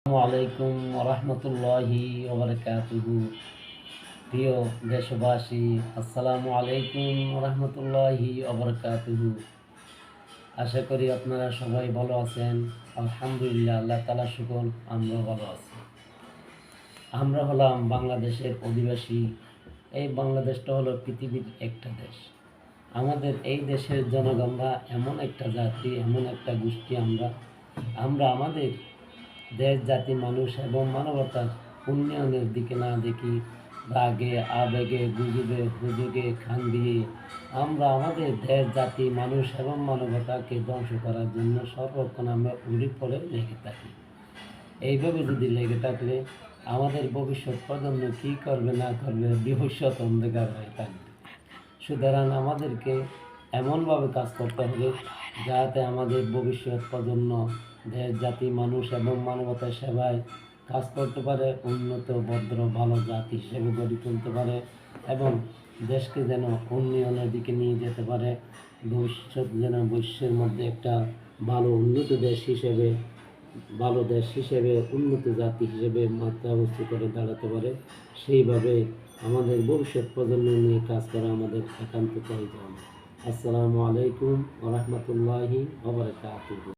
আসসালামু আলাইকুম ওরহমতুল্লাহি ওবরকাতুহু। প্রিয় দেশবাসী, আসসালামু আলাইকুম ওরহমতুল্লাহি ওবরকাতুহু। আশা করি আপনারা সবাই ভালো আছেন। আলহামদুলিল্লাহ, আল্লাহ তাআলা শুকর, আমরা ভালো আছি। আমরা হলাম বাংলাদেশের অধিবাসী। এই বাংলাদেশটা হলো পৃথিবীর একটা দেশ। আমাদের এই দেশের জনগণরা এমন একটা জাতি, এমন একটা গোষ্ঠী। আমরা আমাদের দেশ, জাতি, মানুষ এবং মানবতার উন্নয়নের দিকে না দেখি রাগে, আবেগে, গুজবে, হুজুগে, খান দিয়ে আমরা আমাদের দেশ, জাতি, মানুষ এবং মানবতাকে ধ্বংস করার জন্য সর্বক্ষণ আমরা উড়ে পড়ে লেগে থাকি। এইভাবে যদি লেগে থাকলে আমাদের ভবিষ্যৎ প্রজন্ম কী করবে না করবে, ভবিষ্যৎ অন্ধকার হয়ে থাকবে। সুতরাং আমাদেরকে এমনভাবে কাজ করতে হবে যাতে আমাদের ভবিষ্যৎ প্রজন্ম দেশ, জাতি, মানুষ এবং মানবতার সেবায় কাজ করতে পারে, উন্নত, ভদ্র, ভালো জাতি হিসেবে গড়ে তুলতে পারে এবং দেশকে যেন উন্নয়নের দিকে নিয়ে যেতে পারে। ভবিষ্যৎ যেন বিশ্বের মধ্যে একটা ভালো উন্নত দেশ হিসেবে, উন্নত জাতি হিসেবে মাত্রা উঁচু করে দাঁড়াতে পারে। সেইভাবে আমাদের ভবিষ্যৎ প্রজন্ম নিয়ে কাজ করা আমাদের একান্ত প্রয়োজন। আসসালামু আলাইকুম ওয়া রাহমাতুল্লাহি ওয়া বারাকাতুহু।